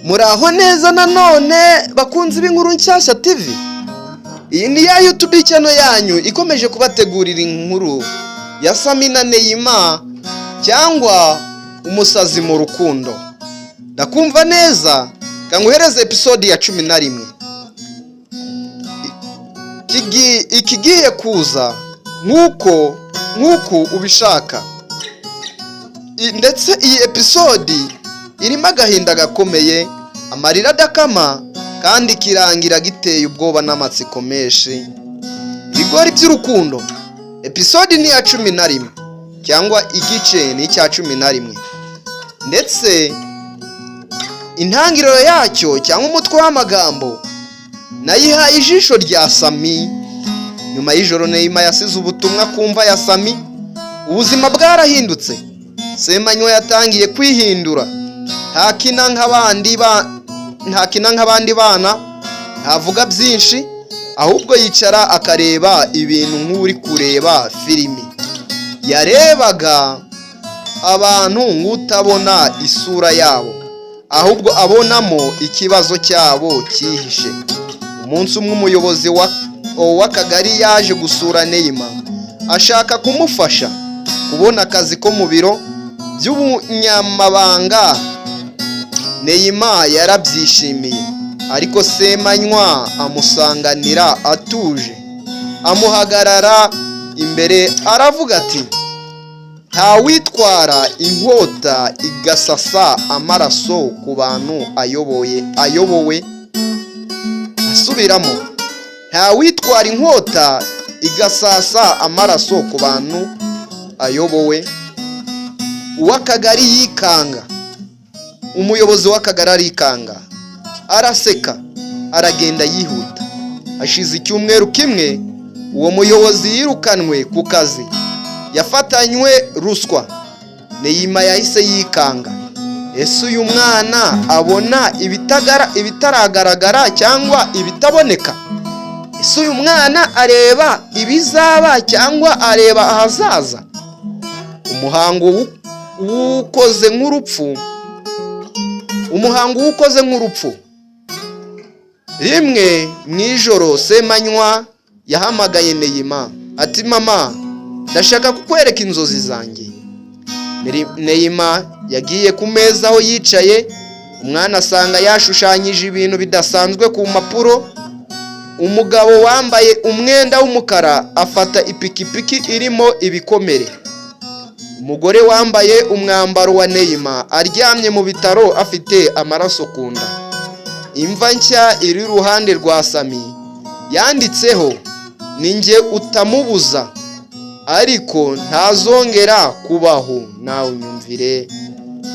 Muraho neza nanone bakunzi b'inkuru nshyashya TV. Iyi ni ya YouTube channel yanyu ikomeje kubategurira inkuru ya Sami na Neymar cyangwa umusazi mu rukundo. Ndakumva neza kanguhereze episode ya 11. Ikigiye kuza nkuko ubishaka. Ndetse iyi episode irimo agahinda gakomeye, amarira adakama kandi kirangira giteye ubwoba n'amatsiko menshi. Ibigori by'urukundo episode ni ya 11 cyangwa igice ni cya 11. Ndetse intangiriro yacyo cyangwa umutwe w'amagambo nayihaye ijisho rya Sami. Nyuma y'ijoro Neymar yasize ubutumwa kumva ya Sami, ubuzima bwarahindutse. Semanywa yatangiye kwihindura, ntakina nk'abandi bana, ntavuga byinshi, ahubwo yicara akareba ibintu nk'uri kureba filimi. Yarebaga abantu nk'utabona isura yabo, ahubwo abonamo ikibazo cyabo cyihishe. Umunsi umwe umuyobozi w'akagari yaje gusura Neymar, ashaka kumufasha kubona akazi ko mu biro by'ubunyamabanga. Neymar yarabyishimiye, ariko Semanywa amusanganira atuje, amuhagarara imbere aravuga ati, ntawitwara inkota igasasa amaraso ku bantu ayobowe. Asubiramo, ntawitwara inkota igasasa amaraso ku bantu ayobowe. Uw'akagari yikanga, umuyobozi w'akagari arikanga, araseka, aragenda yihuta. Hashize icyumweru kimwe uwo muyobozi yirukanwe ku kazi, yafatanywe ruswa. Neymar yahise yikanga, ese uyu mwana abona ibitaragaragara cyangwa ibitaboneka? Ese uyu mwana areba ibizaba cyangwa areba ahazaza? Umuhango ukoze nk'urupfu. Rimwe mwijoro Semanywa yahamagaye Neymar ati, mama, ndashaka kukwereka inzozi zanjye. Neymar yagiye ku meza aho yicaye, umwana asanga yashushanyije ibintu bidasanzwe ku mpapuro. Umugabo wambaye umwenda w'umukara afata ipikipiki irimo ibikomere. Umugore wambaye umwambaro wa Neymar aryamye mu bitaro afite amaraso ku nda. Imva nshya iri iruhande rwa Sami yanditseho, ninjye utamubuza ariko ntazongera kubaho, nawe unyumvire.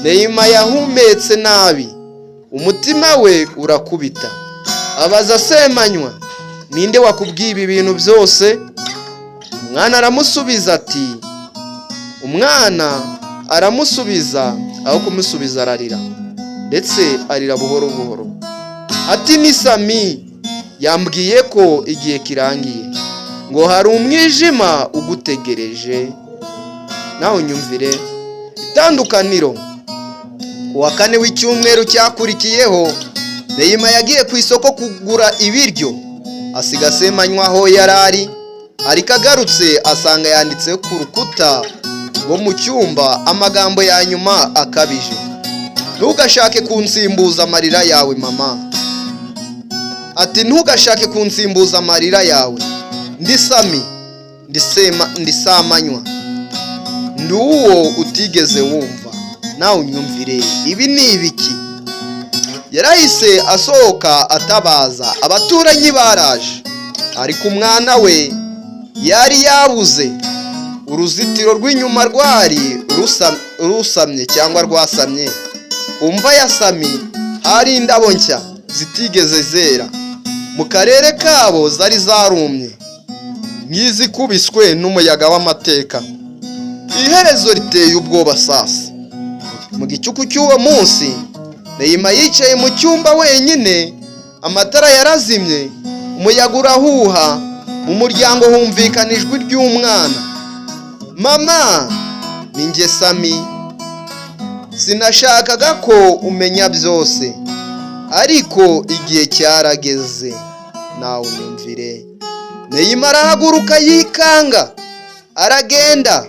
Neymar yahumetse nabi, umutima we urakubita. Abaza Semanywa, ninde wakubwiye ibi bintu byose? Umwana aramusubiza, aho kumusubiza ararira, ndetse arira buhoro buhoro. Ati, ni Sami yambwiye ko igihe kirangiye, ngo hari umwijima ugutegereje, nawe unyumvire. Itandukaniro. Kuwa kane w'icyumweru cyakurikiyeho Neymar yagiye ku isoko kugura ibiryo, asiga Semanywa aho yarari, ariko agarutse asanga yanditse ku rukuta rwo mu cyumba amagambo ya nyuma akabije, ntugashake kunsimbuza amarira yawe mama. Ati, ntugashake kunsimbuza amarira yawe, ndi Sami, ndi Semanywa, ndi uwo utigeze wumva, nawe unyumvire. Ibi ni ibiki? Yarahise asohoka atabaza, abaturanyi baraje, ariko umwana we yari yabuze. Uruzitiro rw'inyuma rwari rusamye cyangwa rwasamye. Ku mva ya Sami hari indabo nshya zitigeze zera, mu karere kabo zari zarumye nk'izikubiswe n'umuyaga w'amateka. Iherezo riteye ubwoba sasa. Mu gicuku cy'uwo munsi Neymar yicaye mu cyumba wenyine, amatara yarazimye, umuyaga urahuha. Mu muryango humvikana ijwi ry'umwana, mama, ninjye Sami, sinashakaga ko umenya byose. ariko igihe cyarageze. Nawe unyumvire. Neymar arahaguruka yikanga, aragenda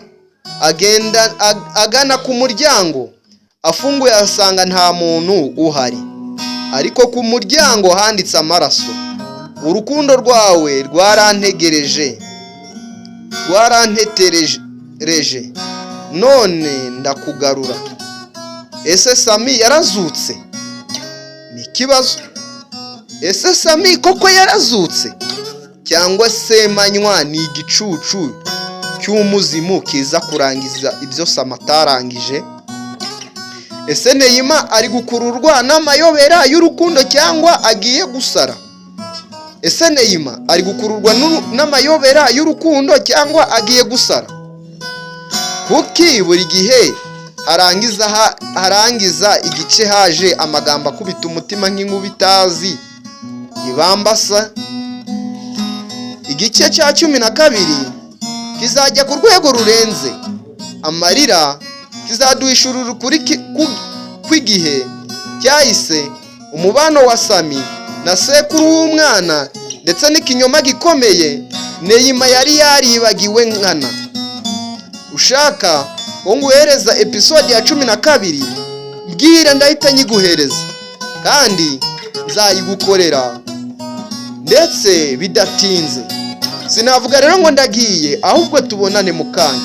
agana ku muryango. Afunguye asanga nta muntu uhari, ariko ku muryango handitse amaraso. Urukundo rwawe rwarantetereje, none ndakugarura. Ese Sami yarazutse? Ni ikibazo. Ese Sami koko yarazutse, cyangwa se Manywa ni igicucu cy'umuzimu kiza kurangiza ibyo Sami atarangije? Ese Neymar ari gukururwa n'amayobera y'urukundo cyangwa agiye gusara? Ese Neymar ari gukururwa n'amayobera y'urukundo cyangwa agiye gusara? Kuki buri gihe harangiza igice haje amagambo akubita umutima nk'inkuba itazi ibambasa? Igice cya 12 kizajya ku rwego rurenze. Amarira kizaduhishurira ukuri kw'igihe cyahise, umubano wa Sami na sekuru w'umwana, ndetse n'ikinyoma gikomeye Neymar yari yaribagiwe nkana. Ushaka ko nguhereza episode ya 12? Mbwira ndahita nyiguhereza, kandi nzayigukorera ndetse bidatinze. Sinavuga rero ngo ndagiye, ahubwo tubonane mu kanya,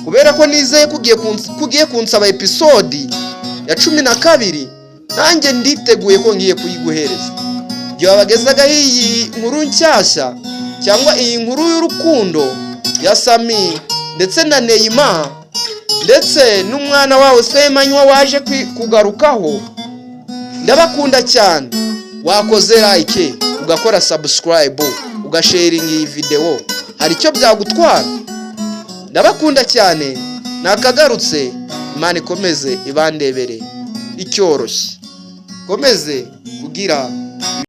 kubera ko nizeye kugiye kunsaba episode ya 12. Nanjye nditeguye ko ngiye kuyiguhereza. Igihe wabagezagaho iyi nkuru nshyashya, cyangwa iyi nkuru y'urukundo ya Sami ndetse na Neymar, ndetse n'umwana wawe Semanywa waje kugarukaho, ndabakunda cyane. Wakoze like, ugakora subscribe, ugasharinga iyi video, hari icyo byagutwara. Ndabakunda cyane, nakagarutse. Imana ikomeze ibandebere icyoroshye, komeze kugira